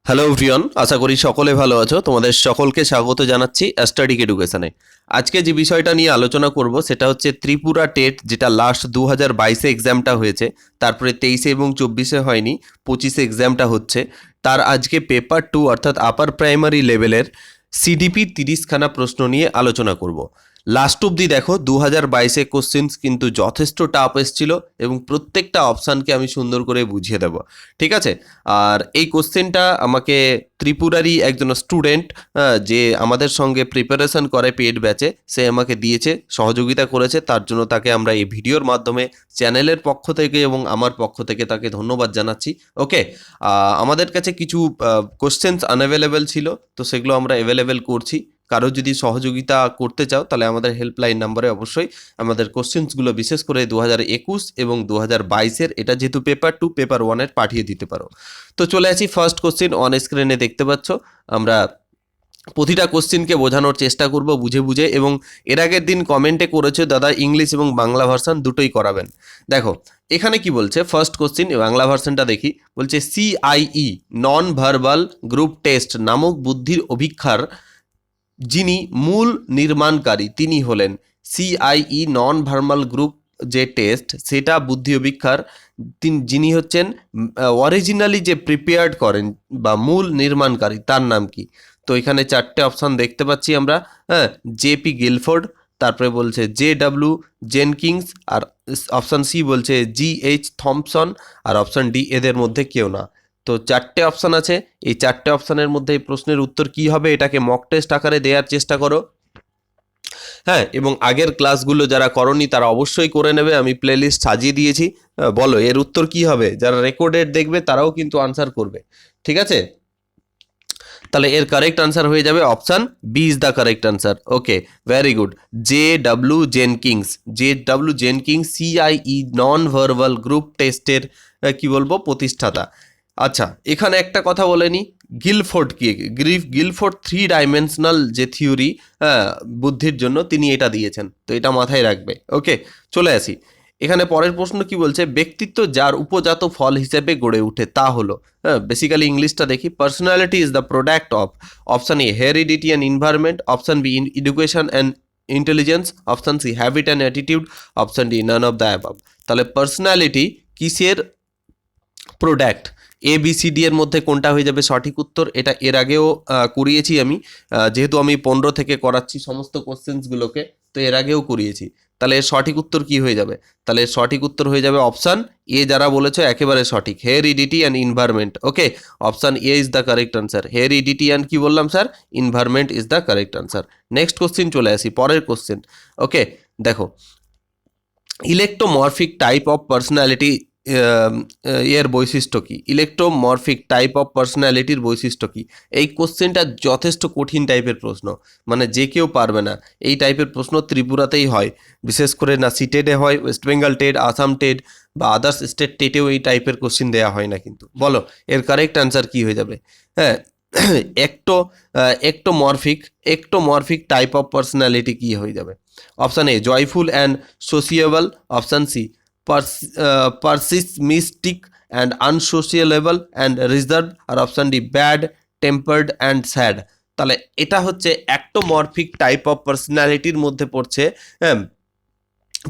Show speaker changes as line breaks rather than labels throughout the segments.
Hello everyone, আশা করি সকলে ভালো আছো। তোমাদের সকলকে স্বাগত জানাচ্ছি অ্যাস্টাডিক এডুকেশনে। আজকে যে বিষয়টা নিয়ে আলোচনা করব সেটা হচ্ছে ত্রিপুরা টেট, যেটা লাস্ট 2022-এ এক্সামটা হয়েছে, তারপরে 23-এ এবং 24-এ হয়নি, 25-এ এক্সামটা হচ্ছে। তার আজকে পেপার 2 অর্থাৎ আপার প্রাইমারি লেভেলের সিডিপি 30খানা প্রশ্ন নিয়ে আলোচনা করব। লাস্ট অবধি দেখো, 2022-এ কোশ্চেন্স কিন্তু যথেষ্ট টাফ এসেছিল এবং প্রত্যেকটা অপশানকে আমি সুন্দর করে বুঝিয়ে দেবো, ঠিক আছে? আর এই কোশ্চেনটা আমাকে ত্রিপুরারই একজন স্টুডেন্ট, যে আমাদের সঙ্গে প্রিপারেশন করে পেড ব্যাচে, সে আমাকে দিয়েছে, সহযোগিতা করেছে। তার জন্য তাকে আমরা এই ভিডিওর মাধ্যমে চ্যানেলের পক্ষ থেকে এবং আমার পক্ষ থেকে তাকে ধন্যবাদ জানাচ্ছি। ওকে, আমাদের কাছে কিছু কোশ্চেন্স আনঅ্যাভেলেবেল ছিল, তো সেগুলো আমরা অ্যাভেলেবেল করছি। কারো যদি সহযোগিতা করতে চাও তাহলে আমাদের হেল্পলাইন নাম্বারে অবশ্যই আমাদের কোশ্চেন্সগুলো, বিশেষ করে 2021 এবং 2022-এর, এটা যেহেতু পেপার 2 পেপার 1-এর, পাঠিয়ে দিতে পারো। তো চলে আসি ফার্স্ট কোশ্চেন। অন স্ক্রিনে দেখতে পাচ্ছ, আমরা প্রতিটা কোশ্চেনকে বোঝানোর চেষ্টা করব বুঝে বুঝে। এবং এর আগের দিন কমেন্টে করেছে, দাদা ইংলিশ এবং বাংলা ভার্সন দুটোই করাবেন। দেখো এখানে কি বলছে, ফার্স্ট কোশ্চেন বাংলা ভার্সনটা দেখি। বলছে CIE non verbal group test নামক বুদ্ধির অভিক্ষার যিনি মূল নির্মাণকারী তিনি হলেন। সিআইই নন ভার্বাল গ্রুপ যে টেস্ট, সেটা বুদ্ধি অভিক্ষার যিনি হচ্ছেন অরিজিনালি যে প্রিপেয়ার্ড করেন বা মূল নির্মাণকারী, তার নাম কি? তো এখানে চারটে অপশান দেখতে পাচ্ছি আমরা। হ্যাঁ, জেপি গিলফোর্ড, তারপরে বলছে জেডব্লিউ জেনকিংস, আর অপশান সি বলছে জিএইচ থমসন, আর অপশান ডি এদের মধ্যে কেউ না। তো চারটে অপশান আছে, এই চারটে অপশানের মধ্যে এই প্রশ্নের উত্তর কি হবে, এটাকে মক টেস্ট আকারে দেওয়ার চেষ্টা করো। হ্যাঁ, এবং আগের ক্লাসগুলো যারা করনি তারা অবশ্যই করে নেবে, আমি প্লেলিস্ট সাজিয়ে দিয়েছি। বলো এর উত্তর কি হবে? যারা রেকর্ডেড দেখবে তারাও কিন্তু আনসার করবে, ঠিক আছে? তাহলে এর কারেক্ট আনসার হয়ে যাবে option B is the correct answer. Okay, very good. JW Jenkins CIE non verbal group টেস্টের কি বলবো, প্রতিষ্ঠাতা। আচ্ছা, এখানে একটা কথা বলে নি, গিলফোর্ড কি, গিলফোর্ড 3 ডাইমেনশনাল যে থিওরি বুদ্ধির জন্য, তিনি এটা দিয়েছেন, তো এটা মাথায় রাখবে। ওকে, চলে আসি এখানে পরের প্রশ্ন কি বলছে, ব্যক্তিত্ব যার উপজাত ফল হিসেবে গড়ে ওঠে তা হলো। হ্যাঁ, বেসিক্যালি ইংলিশটা দেখি। Personality is the product of, option A heredity and environment, option B education and intelligence, option C habit and attitude, option D none of the above. তাহলে পার্সোনালিটি কিসের product? A B C D এর মধ্যে কোনটা হয়ে যাবে সঠিক উত্তর? এটা এর আগেও করিয়েছি আমি, যেহেতু আমি 15 থেকে করাচ্ছি সমস্ত কোশ্চেন্সগুলোকে, তো এর আগেও করিয়েছি। তাহলে এর সঠিক উত্তর কি হয়ে যাবে? তাহলে এর সঠিক উত্তর হয়ে যাবে অপশান এ, যারা বলেছে একেবারে সঠিক, heredity and environment. Okay, option A is the correct answer. Heredity and কি বললাম sir, environment is the correct answer. Next question চলে আসি, পরের কোশ্চেন। ওকে, দেখো ইলেক্ট্রোমরফিক টাইপ অফ পার্সোনালিটি এর বৈশিষ্ট্য কি? ইলেক্ট্রোমরফিক টাইপ অফ পার্সোনালিটির বৈশিষ্ট্য কি? এই কোশ্চেনটা যথেষ্ট কঠিন টাইপের প্রশ্ন, মানে যে কেউ পারবে না। এই টাইপের প্রশ্ন ত্রিপুরাতেই হয়, বিশেষ করে না সিটেডে হয়, West Bengal TET, Assam TET বা আদার্স স্টেট টেটেও এই টাইপের কোশ্চেন দেওয়া হয় না কিন্তু। বলো এর কারেক্ট আনসার কি হয়ে যাবে? হ্যাঁ, একটোমরফিক টাইপ অফ পার্সোনালিটি কি হয়ে যাবে? Option A joyful and sociable, option C pessimistic and unsociable and reserve, আর option D bad tempered and sad. তাহলে এটা হচ্ছে অ্যাক্টোমরফিক টাইপ অফ পার্সোনালিটির মধ্যে পড়ছে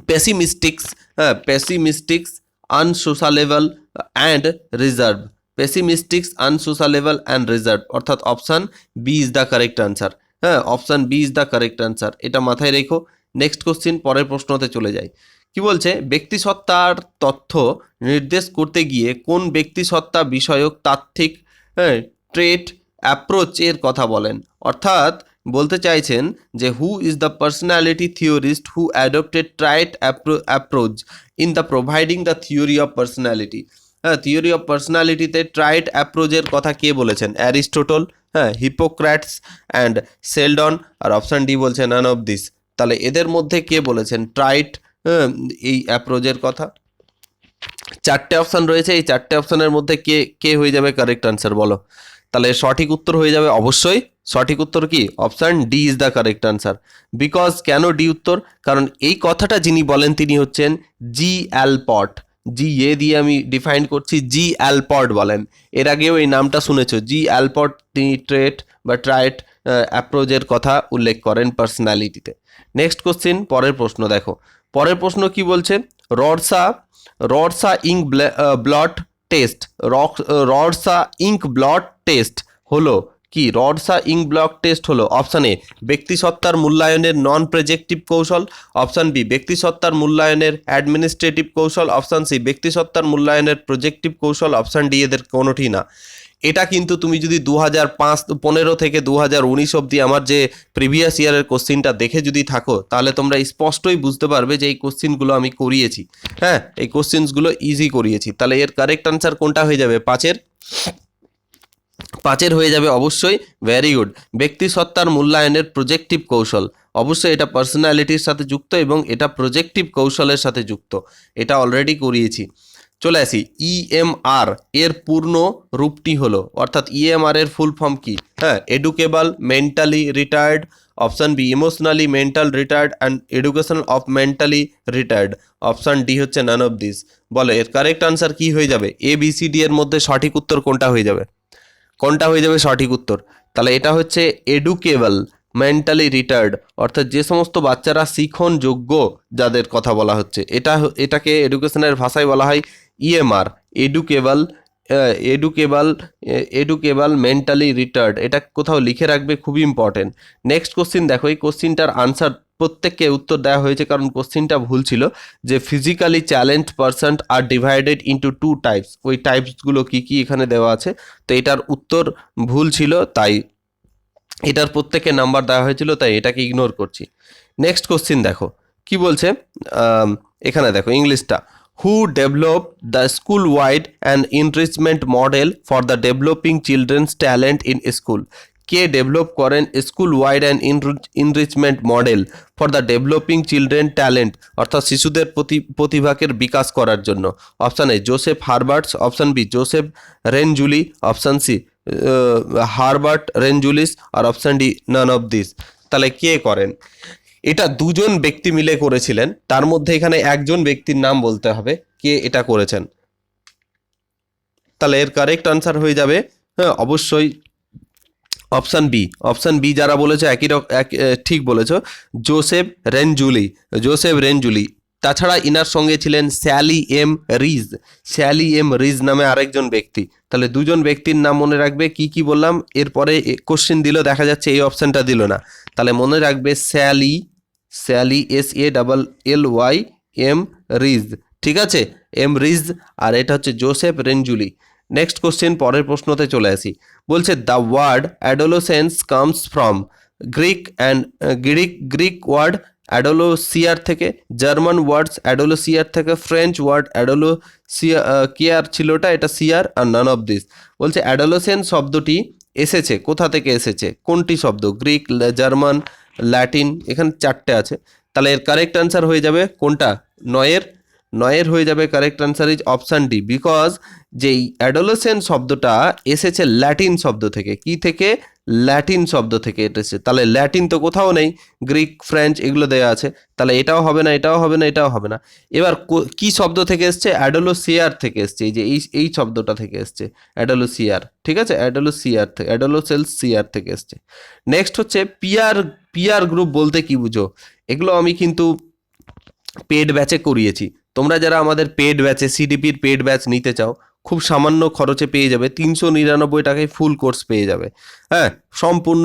pessimistics unsocialable and reserve. Pessimistics unsocialable and reserve, অর্থাৎ option B is the correct answer. হ্যাঁ, option B is the correct answer, এটা মাথায় রেখো। নেক্সট কোশ্চিন, পরের প্রশ্নতে চলে যাই। কি বলছে, ব্যক্তিসত্তার তথ্য নির্দেশ করতে গিয়ে কোন ব্যক্তিসত্তা বিষয়ক তাত্ত্বিক ট্রেট অ্যাপ্রোচের কথা বলেন? অর্থাৎ বলতে চাইছেন যে who is the personality theorist who adopted trait approach in the providing the theory of personality. হ্যাঁ, থিওরি অফ পার্সোনালিটিতে ট্রাইট অ্যাপ্রোচের কথা কে বলেছেন? অ্যারিস্টোটল, হ্যাঁ, হিপোক্র্যাটস অ্যান্ড সেলডন, আর অপশান ডি বলছে নান অফ দিস। তাহলে এদের মধ্যে কে বলেছেন ট্রাইট এই অ্যাপ্রোচের কথা? চারটে অপশান রয়েছে, এই চারটে অপশানের মধ্যে কে কে হয়ে যাবে কারেক্ট আনসার বলো? তাহলে সঠিক উত্তর হয়ে যাবে অবশ্যই, সঠিক উত্তর কি? Option D is the correct answer. Because কেন ডি উত্তর? কারণ এই কথাটা যিনি বলেন তিনি হচ্ছেন জি অ্যালপট। জি এ দিয়ে আমি ডিফাইন করছি, জি অ্যালপট বলেন। এর আগেও এই নামটা শুনেছো, জি অ্যালপট তিনি ট্রেট বা ট্রাইট অ্যাপ্রোচের কথা উল্লেখ করেন পার্সোনালিটিতে। নেক্সট কোশ্চিন, পরের প্রশ্ন দেখো। পরের প্রশ্ন কি বলছে, Rorschach Rorschach ink blot test, Rorschach ink blot test হলো কি? রডসা ইঙ্ক ব্লড টেস্ট হলো অপশান এ ব্যক্তিসত্তার মূল্যায়নের নন প্রেজেক্টিভ কৌশল, অপশান বি ব্যক্তিসত্তার মূল্যায়নের অ্যাডমিনিস্ট্রেটিভ কৌশল, অপশান সি ব্যক্তিসত্তার মূল্যায়নের প্রজেক্টিভ কৌশল, অপশান ডি এদের কোনোটি না। এটা কিন্তু তুমি যদি 2015 থেকে 2019 অবধি আমার যে প্রিভিয়াস ইয়ারের কোশ্চিনটা দেখে যদি থাকো, তাহলে তোমরা স্পষ্টই বুঝতে পারবে যে এই কোশ্চিনগুলো আমি করিয়েছি। হ্যাঁ, এই কোশ্চিনসগুলো ইজি করিয়েছি। তাহলে এর কারেক্ট আনসার কোনটা হয়ে যাবে? পাঁচের হয়ে যাবে অবশ্যই। Very good. ব্যক্তিসত্তার মূল্যায়নের প্রজেক্টিভ কৌশল, অবশ্যই এটা পার্সোনালিটির সাথে যুক্ত এবং এটা প্রজেক্টিভ কৌশলের সাথে যুক্ত, এটা অলরেডি করিয়েছি। চলে আসি, ইএমআর এর পূর্ণ রূপটি হলো, অর্থাৎ ইএমআর এর ফুল ফর্ম কি? হ্যাঁ, educable mentally retired, option B emotionally mental retired and education of mentally retired, option D হচ্ছে নান অফ দিস। বলো এর কারেক্ট আনসার কি হয়ে যাবে? এ বি সি ডি এর মধ্যে সঠিক উত্তর কোনটা হয়ে যাবে? কোনটা হয়ে যাবে সঠিক উত্তর? তাহলে এটা হচ্ছে এডুকেবল মেন্টালি রিটায়ার্ড, অর্থাৎ যে সমস্ত বাচ্চারা শিখন যোগ্য যাদের কথা বলা হচ্ছে, এটাকে এডুকেশনের ভাষায় বলা হয় ইএমআর, এডুকেবল এডুকেবল এডুকেবল মেন্টালি রিটায়ার্ড। এটা কোথাও লিখে রাখবে, খুবই ইম্পর্টেন্ট। নেক্সট কোশ্চিন দেখো, এই কোশ্চিনটার আনসার প্রত্যেককে উত্তর দেওয়া হয়েছে, কারণ কোশ্চিনটা ভুল ছিল, যে ফিজিক্যালি চ্যালেঞ্জ পারসন আর ডিভাইডেড ইন্টু টু টাইপস। ওই টাইপসগুলো কি কি এখানে দেওয়া আছে, তো এটার উত্তর ভুল ছিল, তাই এটার প্রত্যেককে নাম্বার দেওয়া হয়েছিল, তাই এটাকে ইগনোর করছি। নেক্সট কোশ্চিন দেখো কি বলছে, এখানে দেখো ইংলিশটা, who develop the school wide and enrichment model for the developing children's talent in school. কে ডেভেলপ করেন school wide and enrichment model for the developing children talent, অর্থাৎ শিশুদের প্রতিভাকে বিকাশ করার জন্য? Option A Joseph Herberts, option B Joseph Renzulli, option C Herbert Renzullis, আর option D none of this. তাহলে কে করেন? এটা দুজন ব্যক্তি মিলে করেছিলেন, তার মধ্যে এখানে একজন ব্যক্তির নাম বলতে হবে কে এটা করেছেন। তাহলে এর কারেক্ট আনসার হয়ে যাবে, হ্যাঁ অবশ্যই অপশান বি। অপশান বি যারা বলেছে ঠিক বলেছ, জোসেফ রেনজুলি, জোসেফ রেনজুলি। তাছাড়া ইনার সঙ্গে ছিলেন Sally M Reis, Sally M Reis নামে আরেকজন ব্যক্তি। তাহলে দুজন ব্যক্তির নাম মনে রাখবে। কি কি বললাম? এরপরে কোশ্চেন দিল, দেখা যাচ্ছে এই অপশানটা দিল না, তাহলে মনে রাখবে Sally, Sally SALLY M Reis, ঠিক আছে, এম রিজ, আর এটা হচ্ছে জোসেফ রেনজুলি। নেক্সট কোশ্চেন, পরের প্রশ্নতে চলে আসি। বলছে the word adolescence comes from Greek word অ্যাডোলোসিয়ার থেকে, জার্মান ওয়ার্ডস অ্যাডোলোসিয়ার থেকে, ফ্রেঞ্চ ওয়ার্ড কেয়ার ছিলটা, এটা সিয়ার, আর নান অফ দিস। বলছে অ্যাডোলোসেন্স শব্দটি এসেছে কোথা থেকে এসেছে? কোনটি শব্দ? গ্রিক, জার্মান, ল্যাটিন, এখানে চারটে আছে। তাহলে এর কারেক্ট আনসার হয়ে যাবে কোনটা? নয়ের হয়ে যাবে correct answer is option D, because যেই অ্যাডোলেসেন্ট শব্দটা এসেছে ল্যাটিন শব্দ থেকে। কি থেকে? ল্যাটিন শব্দ থেকে এসেছে। তাহলে ল্যাটিন তো কোথাও নেই, গ্রিক, ফ্রেঞ্চ এগুলো দেওয়া আছে, তাহলে এটাও হবে না, এটাও হবে না, এটাও হবে না। এবার কি শব্দ থেকে এসছে? অ্যাডোলোসিয়ার থেকে এসছে, এই যে এই শব্দটা থেকে এসছে, অ্যাডোলোসিয়ার, ঠিক আছে, অ্যাডোলোসিয়ার থেকে, অ্যাডোলোসেলসিয়ার থেকে এসছে। নেক্সট হচ্ছে পিয়ার গ্রুপ বলতে কি বুঝো? এগুলো আমি কিন্তু পেড ব্যাচে করিয়েছি। তোমরা যারা আমাদের পেড ব্যাচে সিডিপির পেড ব্যাচ নিতে চাও, খুব সামান্য খরচে পেয়ে যাবে, 399 টাকায় ফুল কোর্স পেয়ে যাবে। হ্যাঁ, সম্পূর্ণ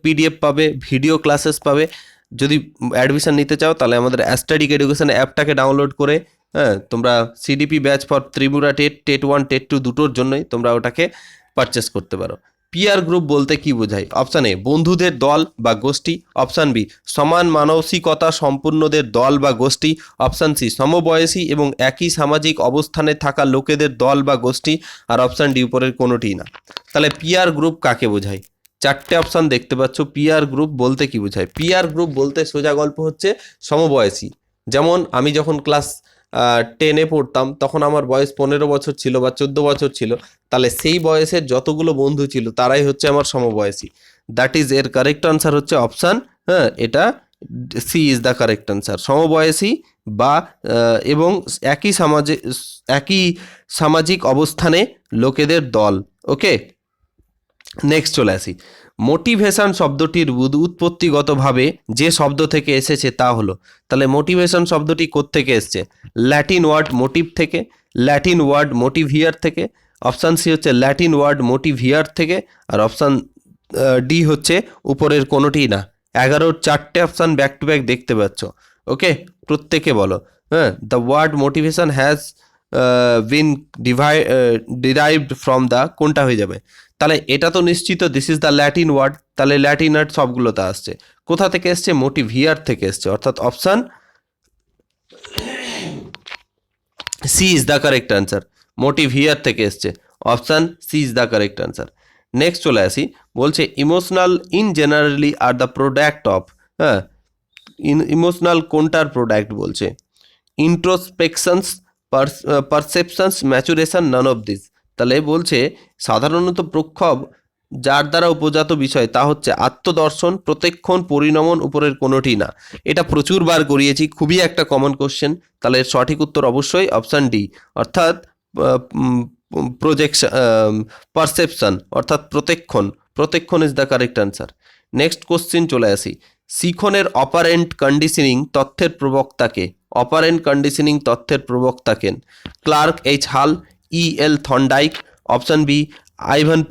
পিডিএফ পাবে, ভিডিও ক্লাসেস পাবে। যদি অ্যাডমিশন নিতে চাও, তাহলে আমাদের অ্যাস্টাডিক এডুকেশন অ্যাপটাকে ডাউনলোড করে, হ্যাঁ, তোমরা CDP batch for Tripura TET 1 TET 2 দুটোর জন্যই তোমরা ওটাকে পারচেস করতে পারো। পিয়ার গ্রুপ বলতে কি বোঝায়? অপশান এ বন্ধুদের দল বা গোষ্ঠী, অপশান বি সমান মানসিকতা সম্পূর্ণদের দল বা গোষ্ঠী, অপশান সি সমবয়সী এবং একই সামাজিক অবস্থানে থাকা লোকেদের দল বা গোষ্ঠী, আর অপশান ডি উপরের কোনোটি না। তাহলে পিয়ার গ্রুপ কাকে বোঝায়? চারটে অপশান দেখতে পাচ্ছ। পিয়ার গ্রুপ বলতে কি বোঝায়? পিয়ার গ্রুপ বলতে সোজা গল্প হচ্ছে সমবয়সী। যেমন আমি যখন ক্লাস 10-এ পড়তাম, তখন আমার বয়স 15 বছর ছিল বা 14 বছর ছিল, তাহলে সেই বয়সের যতগুলো বন্ধু ছিল তারাই হচ্ছে আমার সমবয়সী। দ্যাট ইজ, এর কারেক্ট আনসার হচ্ছে অপশান, হ্যাঁ, এটা C is the correct answer. সমবয়সী বা এবং একই সামাজিক অবস্থানে লোকেদের দল। ওকে, নেক্সট চলে আসি। মোটিভেশন শব্দটির উৎপত্তিগতভাবে যে শব্দ থেকে এসেছে তা হলো, তাহলে মোটিভেশন শব্দটি কোত্থেকে এসছে? ল্যাটিন ওয়ার্ড মোটিভ থেকে, ল্যাটিন ওয়ার্ড মোটিভিয়ার থেকে। অপশান সি হচ্ছে ল্যাটিন ওয়ার্ড মোটিভিয়ার থেকে, আর অপশান ডি হচ্ছে উপরের কোনোটিই না। 11 4টে অপশান ব্যাক টু ব্যাক দেখতে পাচ্ছ। ওকে, প্রত্যেকে বলো। হ্যাঁ, the word motivation has been derived from the, কোনটা হয়ে যাবে? তাহলে এটা তো নিশ্চিত this is the Latin word, তাহলে ল্যাটিন ওয়ার্ড সবগুলোতে আসছে। কোথা থেকে এসছে? মোটিভিয়ার থেকে এসছে, অর্থাৎ option C is the correct answer. মোটিভিয়ার থেকে এসছে, option C is the correct answer. Next চলে আসি, বলছে emotional in generally are the product of, হ্যাঁ, ইমোশনাল কোনটার প্রোডাক্ট বলছে? Introspections, perceptions, maturation, none of this. তাহলে বলছে সাধারণত প্রক্ষোভ যার দ্বারা উপজাত বিষয় তা হচ্ছে আত্মদর্শন, প্রত্যক্ষণ, পরিণমন, উপরের কোনোটি না। এটা প্রচুর বার করিয়েছি, খুবই একটা কমন কোশ্চেন। তাহলে এর সঠিক উত্তর অবশ্যই অপশান ডি, অর্থাৎ প্রজেকশন, পারসেপশন অর্থাৎ প্রত্যক্ষণ। প্রত্যক্ষণ is the correct answer. Next question চলে আসি, শিখনের অপারেন্ট কন্ডিশনিং তথ্যের প্রবক্তাকে, অপারেন্ট কন্ডিশনিং তথ্যের প্রবক্তাকে? Clark H Hull, E L Thorndike, option B Ivan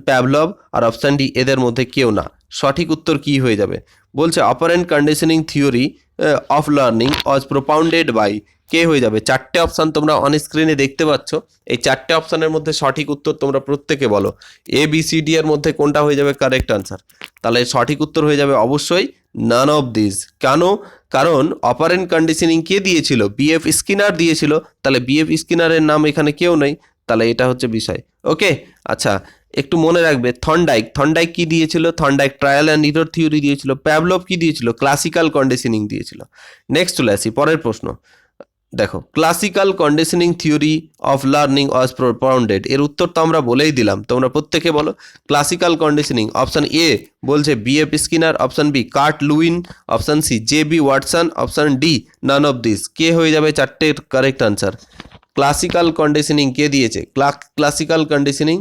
Pavlov, আর অপশান ডি এদের মধ্যে কেউ না। সঠিক উত্তর কি হয়ে যাবে? বলছে operant conditioning theory of learning was propounded by, কে হয়ে যাবে? 4টে অপশান তোমরা অন স্ক্রিনে দেখতে পাচ্ছ। এই 4টে অপশানের মধ্যে সঠিক উত্তর তোমরা প্রত্যেকে বলো। এ বি সি ডি এর মধ্যে কোনটা হয়ে যাবে কারেক্ট আনসার? তাহলে সঠিক উত্তর হয়ে যাবে অবশ্যই নান অফ দিস। কেন? কারণ অপারেন্ট কন্ডিশনিং কে দিয়েছিল? বিএফ স্কিনার দিয়েছিল। তাহলে বিএফ স্কিনারের নাম এখানে কেউ নেই, তাহলে এটা হচ্ছে বিষয়। ওকে, আচ্ছা, একটু মনে রাখবে থর্নডাইক কি দিয়েছিল? Thorndike trial and error theory দিয়েছিল। প্যাভলভ কি দিয়েছিল? ক্লাসিক্যাল কন্ডিশনিং দিয়েছিল। নেক্সট চলে আসি পরের প্রশ্ন। দেখো, classical conditioning theory of learning was propounded, এর উত্তর তো আমরা বলেই দিলাম, তোমরা প্রত্যেকে বলো। ক্লাসিক্যাল কন্ডিশনিং, অপশান এ বলছে BF Skinner, option B Kurt Lewin, option C J B Watson, option D none of this. কে হয়ে যাবে 4টের কারেক্ট আনসার? ক্লাসিক্যাল কন্ডিশনিং কে দিয়েছে? ক্লাসিক্যাল কন্ডিশনিং,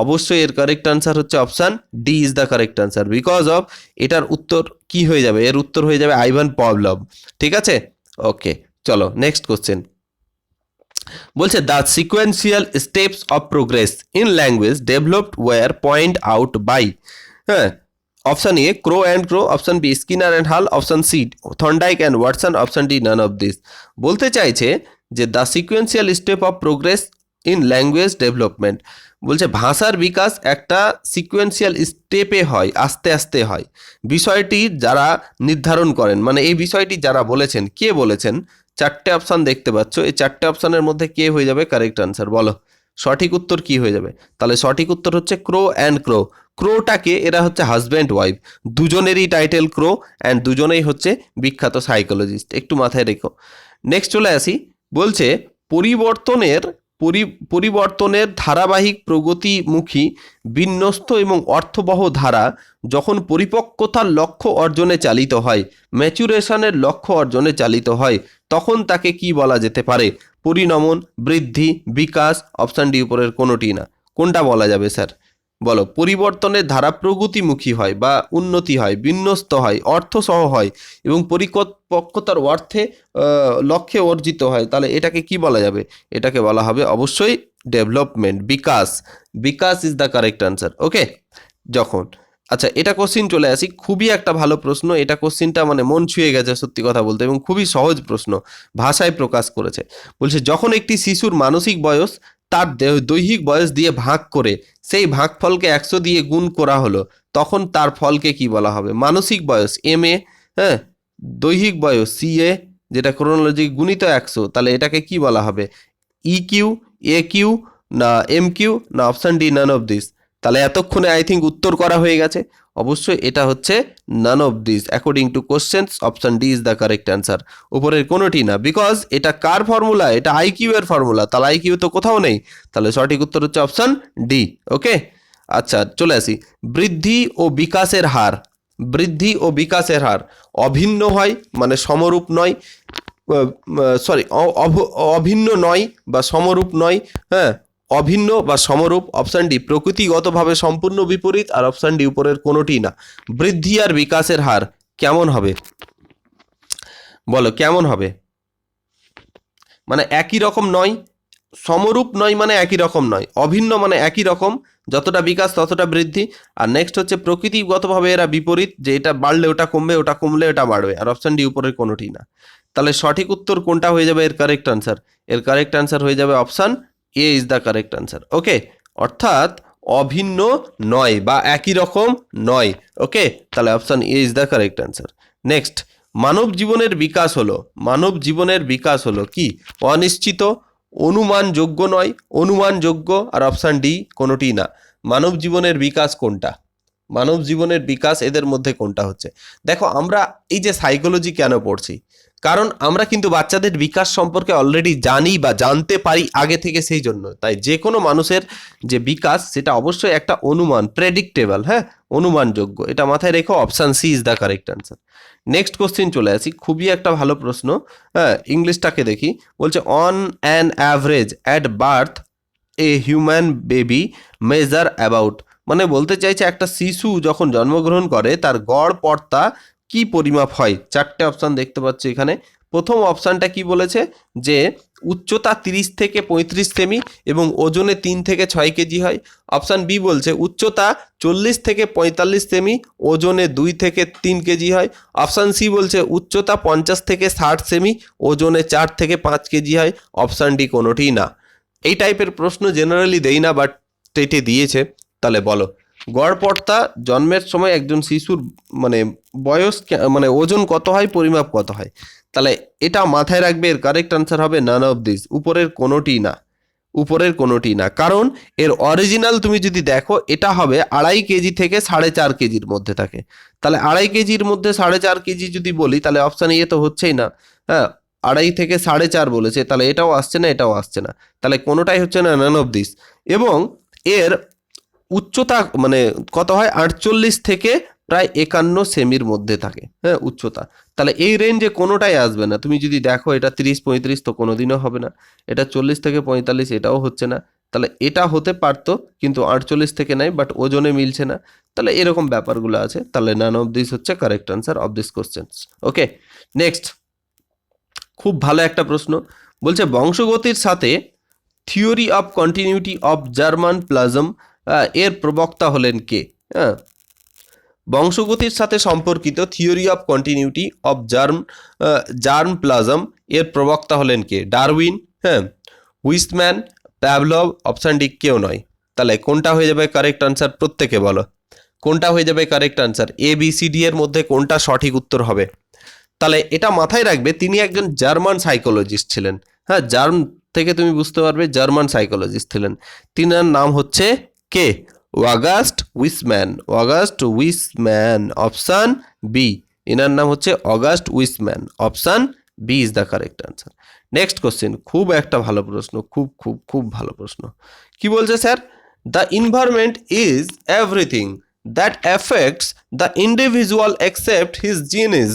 অবশ্যই এর কারেক্ট আনসার হচ্ছে option D is the correct answer. Because of, এটার উত্তর কি হয়ে যাবে? এর উত্তর হয়ে যাবে আইভান পাভলভ। ঠিক আছে, ওকে, চলো নেক্সট কোশ্চেন। বলছে the sequential steps of progress in language developed were point out by, হ্যাঁ, option A Crow and Crow, option B Skinner and Hull, option C Thorndike and Watson, option D none of this. বলতে চাইছে যে the sequential step of progress in language development, বলছে ভাষার বিকাশ একটা sequential স্টেপে হয়, আস্তে আস্তে হয়। বিষয়টি যারা নির্ধারণ করেন, মানে এই বিষয়টি যারা বলেছেন, কে বলেছেন? 4টে অপশান দেখতে পাচ্ছ, এই 4টে অপশানের মধ্যে কে হয়ে যাবে কারেক্ট আনসার? বলো, সঠিক উত্তর কি হয়ে যাবে? তাহলে সঠিক উত্তর হচ্ছে ক্রো অ্যান্ড ক্রো। ক্রোটাকে, এরা হচ্ছে হাজব্যান্ড ওয়াইফ, দুজনেরই টাইটেল ক্রো, অ্যান্ড দুজনেই হচ্ছে বিখ্যাত সাইকোলজিস্ট, একটু মাথায় রেখো। নেক্সট চলে আসি, বলছে পরিবর্তনের ধারাবাহিক প্রগতিমুখী বিন্যস্ত এবং অর্থবহ ধারা যখন পরিপক্কতার লক্ষ্য অর্জনে চালিত হয়, ম্যাচুরেশনের লক্ষ্য অর্জনে চালিত হয়, তখন তাকে কি বলা যেতে পারে? পরিণমন, বৃদ্ধি, বিকাশ, অপশান ডি উপরের কোনোটি না। কোনটা বলা যাবে স্যার? বলো, পরিবর্তনের ধারা প্রগতিমুখী হয় বা উন্নতি হয়, বিন্যস্ত হয়, অর্থসহ হয় এবং পরিপক্কতার অর্থে লক্ষ্যে অর্জিত হয়, তাহলে এটাকে কি বলা যাবে? এটাকে বলা হবে অবশ্যই ডেভেলপমেন্ট, বিকাশ। বিকাশ is the correct answer. Okay, যখন, আচ্ছা, এটা কোশ্চিন চলে আসি, খুবই একটা ভালো প্রশ্ন। এটা কোশ্চিনটা মানে মন ছুঁয়ে গেছে সত্যি কথা বলতে, এবং খুবই সহজ প্রশ্ন, ভাষায় প্রকাশ করেছে। বলছে যখন একটি শিশুর মানসিক বয়স তার দৈহিক বয়স দিয়ে ভাগ করে সেই ভাগফলকে 100 দিয়ে গুণ করা হলো, তখন তার ফলকে কি বলা হবে? মানসিক বয়স এম এ, হ্যাঁ, দৈহিক বয়স সি এ, যেটা ক্রোনোলজি গুণিত 100, তাহলে এটাকে কি বলা হবে? ই কিউ, এ কিউ, না এম কিউ, না option D none of this. তাহলে এতক্ষণে আই থিঙ্ক উত্তর করা হয়ে গেছে। অবশ্যই এটা হচ্ছে none of this according to questions, option D is the correct answer, উপরের কোনোটি না। বিকজ এটা কার ফর্মুলা? এটা আইকিউ এর ফর্মুলা, তাহলে আইকিউ তো কোথাও নেই, তাহলে সঠিক উত্তর হচ্ছে অপশান ডি। ওকে, আচ্ছা, চলে আসি। বৃদ্ধি ও বিকাশের হার অভিন্ন হয়, মানে সমরূপ নয়। সরি, অভিন্ন নয় বা সমরূপ নয়, হ্যাঁ, অভিন্ন বা সমরূপ। অপশান ডি প্রকৃতিগতভাবে সম্পূর্ণ বিপরীত, আর অপশান ডি উপরের কোনোটি না। বৃদ্ধি আর বিকাশের হার কেমন হবে বলো, কেমন হবে? মানে একই রকম নয়, সমরূপ নয় মানে একই রকম নয়, অভিন্ন মানে একই রকম, যতটা বিকাশ ততটা বৃদ্ধি। আর নেক্সট হচ্ছে প্রকৃতিগতভাবে এরা বিপরীত, যে এটা বাড়লে ওটা কমবে, ওটা কমলে এটা বাড়বে, আর অপশান ডি উপরের কোনোটি না। তাহলে সঠিক উত্তর কোনটা হয়ে যাবে এর কারেক্ট আনসার? এর কারেক্ট আনসার হয়ে যাবে option A is the correct answer. Okay, অর্থাৎ অভিন্ন নয় বা একই রকম নয়। ওকে, তাহলে option A is the correct answer. Next, মানব জীবনের বিকাশ হলো, মানব জীবনের বিকাশ হলো কি? অনিশ্চিত, অনুমানযোগ্য নয়, অনুমানযোগ্য, আর অপশান ডি কোনোটি না। মানব জীবনের বিকাশ কোনটা? মানব জীবনের বিকাশ এদের মধ্যে কোনটা হচ্ছে? দেখো, আমরা এই যে সাইকোলজি কেন পড়ছি, কারণ আমরা কিন্তু বাচ্চাদের বিকাশ সম্পর্কে অলরেডি জানি বা জানতে পারি আগে থেকে, সেই জন্য। তাই যে কোনো মানুষের যে বিকাশ সেটা অবশ্যই একটা অনুমান, প্রেডিক্টেবল, হ্যাঁ, অনুমানযোগ্য। এটা মাথায় রেখো, option C is the correct answer. Next question চলে আসি, খুবই একটা ভালো প্রশ্ন, হ্যাঁ, ইংলিশটাকে দেখি। বলছে on an average at birth a human baby measure about, মানে বলতে চাইছে একটা শিশু যখন জন্মগ্রহণ করে তার গড় পর্তা কি পরিমাপ হয়? চারটে অপশান দেখতে পাচ্ছি এখানে। প্রথম অপশানটা কি বলেছে, যে উচ্চতা 30 থেকে 35 সেমি এবং ওজনে 3 থেকে 6 কেজি হয়। অপশান বি বলছে উচ্চতা 40 থেকে 45 সেমি, ওজনে 2 থেকে 3 কেজি হয়। অপশান সি বলছে উচ্চতা 50 থেকে 60 সেমি, ওজনে 4 থেকে 5 কেজি হয়। অপশান ডি কোনোটিই না। এই টাইপের প্রশ্ন জেনারেলি দেই না, বাট টেটে দিয়েছে। তাহলে বলো, গড় পর্তা জন্মের সময় একজন শিশুর মানে বয়স মানে ওজন কত হয়, পরিমাপ কত হয়? তাহলে এটা মাথায় রাখবে, এর কারেক্ট আনসার হবে নান অফ দিস, উপরের কোনোটি না, উপরের কোনোটি না। কারণ এর অরিজিনাল তুমি যদি দেখো, এটা হবে 2.5 কেজি থেকে 4.5 কেজির মধ্যে থাকে। তাহলে 2.5 কেজির মধ্যে 4.5 কেজি যদি বলি, তাহলে অপশান এ তো হচ্ছেই না, হ্যাঁ, 2.5 থেকে 4.5 বলেছে, তাহলে এটাও আসছে না, এটাও আসছে না, তাহলে কোনোটাই হচ্ছে না নান অফ দিস। এবং এর উচ্চতা মানে কত হয়, 48 থেকে প্রায় 51 সেমির মধ্যে থাকে, হ্যাঁ, উচ্চতা। তাহলে এই রেঞ্জে কোনোটাই আসবে না। তুমি যদি দেখো এটা 30-35 তো কোনোদিনও হবে না, এটা 40 থেকে 45 এটাও হচ্ছে না। তাহলে এটা হতে পারতো, কিন্তু 48 থেকে নাই, বাট ওজনে মিলছে না। তাহলে এরকম ব্যাপারগুলো আছে। তাহলে নান অফ দিস হচ্ছে correct answer of this question. Okay, next, খুব ভালো একটা প্রশ্ন। বলছে বংশগতির সাথে theory of continuity of German plasm এর প্রবক্তা হলেন কে? হ্যাঁ, বংশগতির সাথে সম্পর্কিত theory of continuity of germ plasm এর প্রবক্তা হলেন কে? ডারউইন, হ্যাঁ, হুইসম্যান, প্যাভলভ, অপশান ডি কেউ নয়। তাহলে কোনটা হয়ে যাবে কারেক্ট আনসার? প্রত্যেকে বলো, কোনটা হয়ে যাবে কারেক্ট আনসার? এ বি সি ডি এর মধ্যে কোনটা সঠিক উত্তর হবে? তাহলে এটা মাথায় রাখবে, তিনি একজন জার্মান সাইকোলজিস্ট ছিলেন, হ্যাঁ, জার্ম থেকে তুমি বুঝতে পারবে জার্মান সাইকোলজিস্ট ছিলেন। তিনার নাম হচ্ছে কে? August Weismann, August Weismann, option B. এনার নাম হচ্ছে August Weismann, option B is the correct answer. Next question, খুব একটা ভালো প্রশ্ন, খুব খুব খুব ভালো প্রশ্ন। কি বলছে sir? The environment is everything that effects the individual except his জিনিস,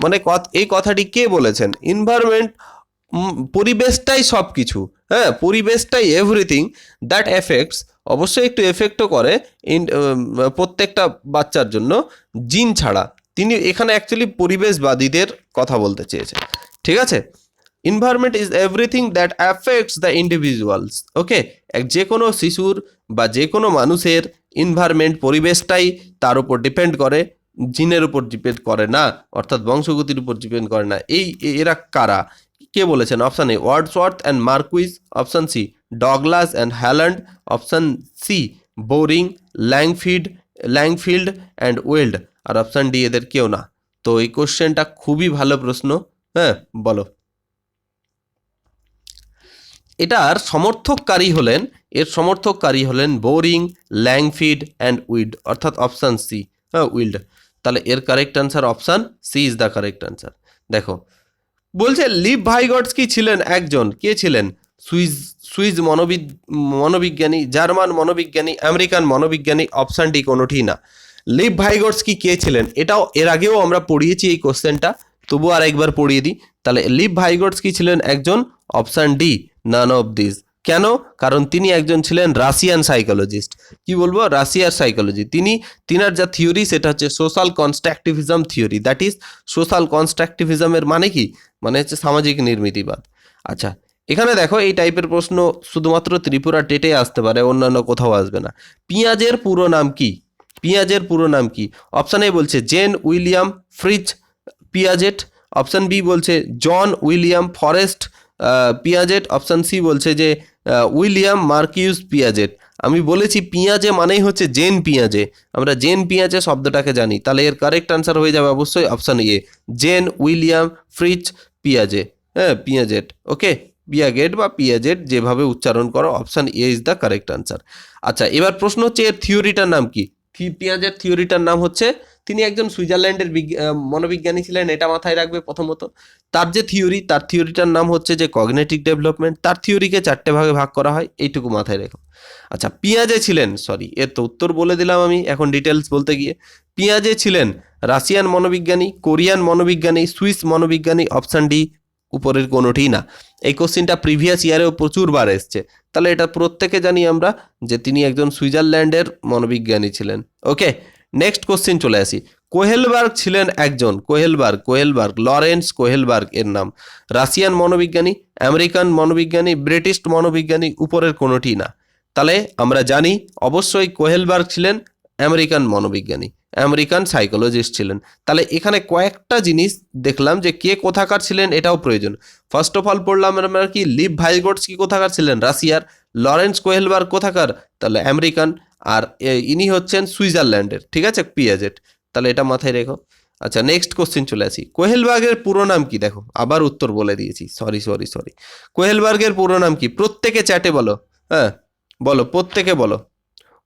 মানে এই কথাটি কে বলেছেন? ইনভায়রনমেন্ট, পরিবেশটাই সব কিছু, হ্যাঁ, পরিবেশটাই এভরিথিং দ্যাট এফেক্টস, অবশ্যই একটু এফেক্টও করে প্রত্যেকটা বাচ্চার জন্য, জিন ছাড়া। তিনি এখানে অ্যাকচুয়ালি পরিবেশবাদীদের কথা বলতে চেয়েছেন, ঠিক আছে? Environment is everything that affects the individuals. Okay, যে কোনো শিশুর বা যে কোনো মানুষের ইনভায়রনমেন্ট, পরিবেশটাই তার উপর ডিপেন্ড করে, জিনের উপর ডিপেন্ড করে না, অর্থাৎ বংশগতির উপর ডিপেন্ড করে না। এরা কারা, কে বলেছেন? Option A Wordsworth and Marquis, option C Douglas and Holland, option C Boring, Langfeld and Weld, আর অপশান ডি এদের কেউ না। তো এই কোশ্চেনটা খুবই ভালো প্রশ্ন, হ্যাঁ, বলো। এটার সমর্থককারী হলেন বোরিং, ল্যাংফিড অ্যান্ড উইড, অর্থাৎ অপশান সি, হ্যাঁ, উইল্ড। তাহলে এর correct answer option C is the correct answer. দেখো, বলছে লিভ ভাইগটস্কি ছিলেন একজন, কে ছিলেন? সুইস মনোবিজ্ঞানী, জার্মান মনোবিজ্ঞানী, আমেরিকান মনোবিজ্ঞানী, অপশান ডি কোনোটি না। লিভ ভাইগটস্কি কে ছিলেন? এটাও এর আগেও আমরা পড়িয়েছি এই কোশ্চেনটা, তবু আর একবার পড়িয়ে দিই। তাহলে লিভ ভাইগোটস্কি ছিলেন একজন, option D none of this. কেন? কারণ তিনি একজন ছিলেন রাশিয়ান সাইকোলজিস্ট। কি বলবো, রাশিয়ার সাইকোলজি। তিনার যা থিওরি সেটা হচ্ছে social constructivism theory, that is social কনস্ট্রাকটিভিজমের মানে কি, মানে হচ্ছে সামাজিক নির্মিতিবাদ। আচ্ছা, এখানে দেখো এই টাইপের প্রশ্ন শুধুমাত্র ত্রিপুরা টেটে আসতে পারে, অন্যান্য কোথাও আসবে না। পিঁয়াজের পুরো নাম কি? পিঁয়াজের পুরো নাম কি? অপশান এ বলছে Jean William Fritz Piaget, option B বলছে John William Forest Piaget, option C বলছে যে উইলিয়াম মার্কিউস পিয়াজেট। আমি বলেছি পিঁয়াজে মানেই হচ্ছে জেন পিঁয়াজে, আমরা জেন পিঁয়াজে শব্দটাকে জানি। তাহলে এর কারেক্ট আনসার হয়ে যাবে অবশ্যই option A Jean William Fritz পিয়াজে, হ্যাঁ পিয়াজেট। ওকে, পিয়াগেট বা পিয়াজেট যেভাবে উচ্চারণ করো, option A is the correct answer. আচ্ছা, এবার প্রশ্ন হচ্ছে এর থিওরিটার নাম কি? পিয়াজের থিওরিটার নাম হচ্ছে, তিনি একজন সুইজারল্যান্ডের মনোবিজ্ঞানী ছিলেন, এটা মাথায় রাখবে প্রথমত। তার যে থিওরি, তার থিওরিটার নাম হচ্ছে যে কগনিটিভ ডেভেলপমেন্ট। তার থিওরিকে 4টে ভাগে ভাগ করা হয়, এইটুকু মাথায় রেখো। আচ্ছা, পিয়াজে ছিলেন, সরি এর তো উত্তর বলে দিলাম আমি এখন ডিটেলস বলতে গিয়ে। পিয়াজে ছিলেন রাশিয়ান মনোবিজ্ঞানী, কোরিয়ান মনোবিজ্ঞানী, সুইস মনোবিজ্ঞানী, অপশান ডি উপরের কোনোটিই না। এই কোশ্চিনটা প্রিভিয়াস ইয়ারেও প্রচুর বার এসছে, তাহলে এটা প্রত্যেকে জানি আমরা যে তিনি একজন সুইজারল্যান্ডের মনোবিজ্ঞানী ছিলেন। ওকে, নেক্সট কোশ্চিন চলে আসি। কোহেলবার্গ ছিলেন একজন, কোহেলবার্গ লরেন্স কোহেলবার্গ এর নাম, রাশিয়ান মনোবিজ্ঞানী, আমেরিকান মনোবিজ্ঞানী, ব্রিটিশ মনোবিজ্ঞানী, উপরের কোনোটি না। তাহলে আমরা জানি অবশ্যই কোহেলবার্গ ছিলেন আমেরিকান মনোবিজ্ঞানী, আমেরিকান সাইকোলজিস্ট ছিলেন। তাহলে এখানে কয়েকটা জিনিস দেখলাম যে কে কোথাকার ছিলেন, এটাও প্রয়োজন। ফার্স্ট অফ অল পড়লাম আমরা কি লিভ ভাইগোটস্কি কোথাকার ছিলেন, রাশিয়ার। লরেন্স কোহেলবার্গ কোথাকার, তাহলে আমেরিকান। আর ইনি হচ্ছেন সুইজারল্যান্ডের, ঠিক আছে, পিয়াজেট। তাহলে এটা মাথায় রেখো। আচ্ছা, নেক্সট কোশ্চেন চলে আসি। কোহেলবার্গের পুরো নাম কি? দেখো আবার উত্তর বলে দিয়েছি, সরি। কোহেলবার্গের পুরো নাম কি? প্রত্যেকে চ্যাটে বলো, হ্যাঁ বলো, প্রত্যেকে বলো।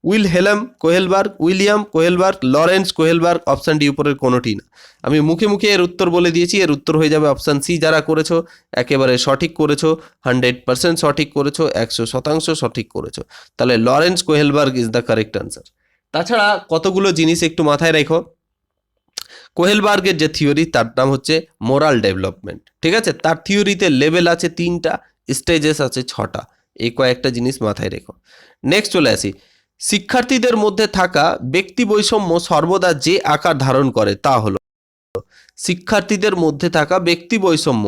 Wilhelm Kohlberg, William Kohlberg, Lawrence Kohlberg, option D উপরের কোনোটি না। আমি মুখে মুখে এর উত্তর বলে দিয়েছি, এর উত্তর হয়ে যাবে অপশান সি। যারা করেছো একেবারে সঠিক করেছো, 100% সঠিক করেছো, 100% সঠিক করেছো। তাহলে Lawrence Kohlberg is the correct answer. তাছাড়া কতগুলো জিনিস একটু মাথায় রেখো। কোহেলবার্গের যে থিওরি তার নাম হচ্ছে মোরাল ডেভেলপমেন্ট, ঠিক আছে। তার থিওরিতে লেভেল আছে 3টা, স্টেজেস আছে 6টা। এই কয়েকটা জিনিস মাথায় রেখো। নেক্সট চলে আসি। শিক্ষার্থীদের মধ্যে থাকা ব্যক্তি বৈষম্য সর্বদা যে আকার ধারণ করে তা হলো, শিক্ষার্থীদের মধ্যে থাকা ব্যক্তি বৈষম্য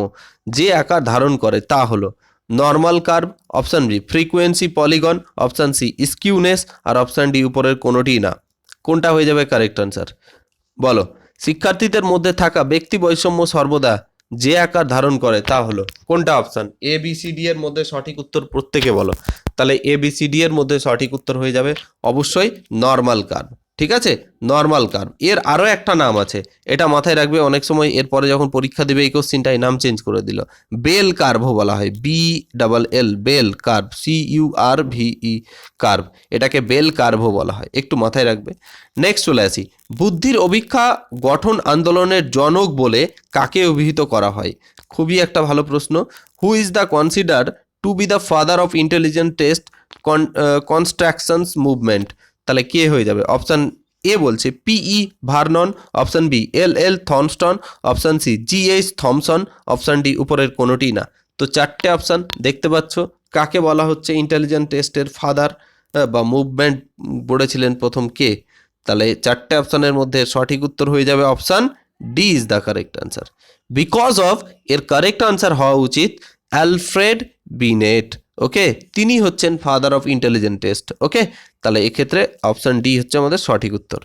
যে আকার ধারণ করে তা হলো normal curve, option B frequency polygon, option C skewness, আর অপশান ডি উপরের কোনোটি না। কোনটা হয়ে যাবে কারেক্ট আনসার বলো? শিক্ষার্থীদের মধ্যে থাকা ব্যক্তি বৈষম্য সর্বদা যে আকার ধারণ করে তা হলো কোনটা? Option A B C D এর মধ্যে সঠিক উত্তর প্রত্যেকে বলো। তাহলে এ বি সি ডি এর মধ্যে সঠিক উত্তর হয়ে যাবে অবশ্যই নর্মাল কার্ভ, ঠিক আছে, নর্মাল কার্ভ। এর আরও একটা নাম আছে, এটা মাথায় রাখবে। অনেক সময় এরপরে যখন পরীক্ষা দেবে এই কোশ্চিনটাই নাম চেঞ্জ করে দিল, বেল কার্ভও বলা হয়, BLL bell curve, CURVE curve, এটাকে বেল কার্ভও বলা হয়, একটু মাথায় রাখবে। নেক্সট চলে আসি। বুদ্ধির অভিক্ষা গঠন আন্দোলনের জনক বলে কাকে অভিহিত করা হয়? খুবই একটা ভালো প্রশ্ন। Who is the consider to be the father of intelligent test constructions movement? তাহলে কে হয়ে যাবে? অপশান এ বলছে PE Vernon, option B LL Thurstone, option C GH Thomson, option D উপরের কোনোটি না। তো 4টে অপশান দেখতে পাচ্ছ, কাকে বলা হচ্ছে ইন্টেলিজেন্ট টেস্টের ফাদার বা মুভমেন্ট গড়েছিলেন প্রথম কে? তাহলে 4টে অপশানের মধ্যে সঠিক উত্তর হয়ে যাবে option D is the correct answer. Because of এর কারেক্ট আনসার হওয়া উচিত অ্যালফ্রেড বিনেট। ওকে, তিনি হচ্ছেন father of intelligent test. Okay, তাহলে এক্ষেত্রে অপশান ডি হচ্ছে আমাদের সঠিক উত্তর।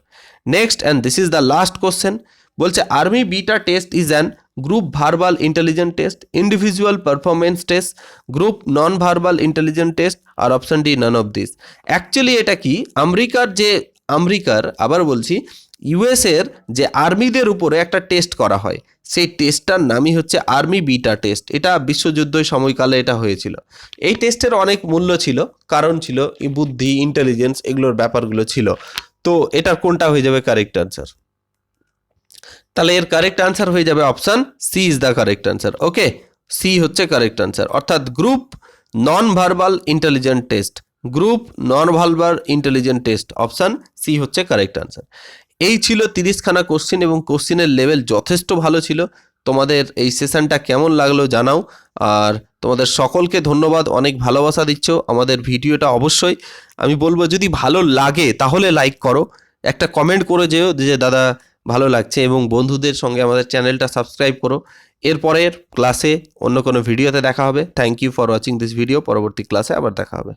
Next and this is the last question, বলছে army beta test is an group verbal intelligent test, individual performance test, group non verbal intelligent test, আর option D none of this. Actually এটা কি, আবার বলছি, ইউএসের যে আর্মিদের উপরে একটা টেস্ট করা হয়, সেই টেস্টটার নামই হচ্ছে আর্মি বিটা টেস্ট। এটা বিশ্বযুদ্ধের সময়কালে এটা হয়েছিল। এই টেস্টের অনেক মূল্য ছিল, কারণ ছিল বুদ্ধি, ইন্টেলিজেন্স, এগুলোর ব্যাপারগুলো ছিল। তো এটার কোনটা হয়ে যাবে কারেক্ট আনসার? তাহলে এর কারেক্ট আনসার হয়ে যাবে option C is the correct answer. Okay, C হচ্ছে কারেক্ট আনসার, অর্থাৎ group non verbal intelligent test, group non verbal intelligent test, option C হচ্ছে কারেক্ট আনসার। এই ছিল 30খানা কোশ্চেন এবং কোশ্চেনের লেভেল যথেষ্ট ভালো ছিল। তোমাদের এই সেশনটা কেমন লাগলো জানাও। আর তোমাদের সকলকে ধন্যবাদ, অনেক ভালোবাসা দিচ্ছ আমাদের ভিডিওটা। অবশ্যই আমি বলবো যদি ভালো লাগে তাহলে লাইক করো, একটা কমেন্ট করে যেও যে দাদা ভালো লাগছে, এবং বন্ধুদের সঙ্গে আমাদের চ্যানেলটা সাবস্ক্রাইব করো। এরপরের ক্লাসে অন্য কোনো ভিডিওতে দেখা হবে। Thank you for watching this video. পরবর্তী ক্লাসে আবার দেখা হবে।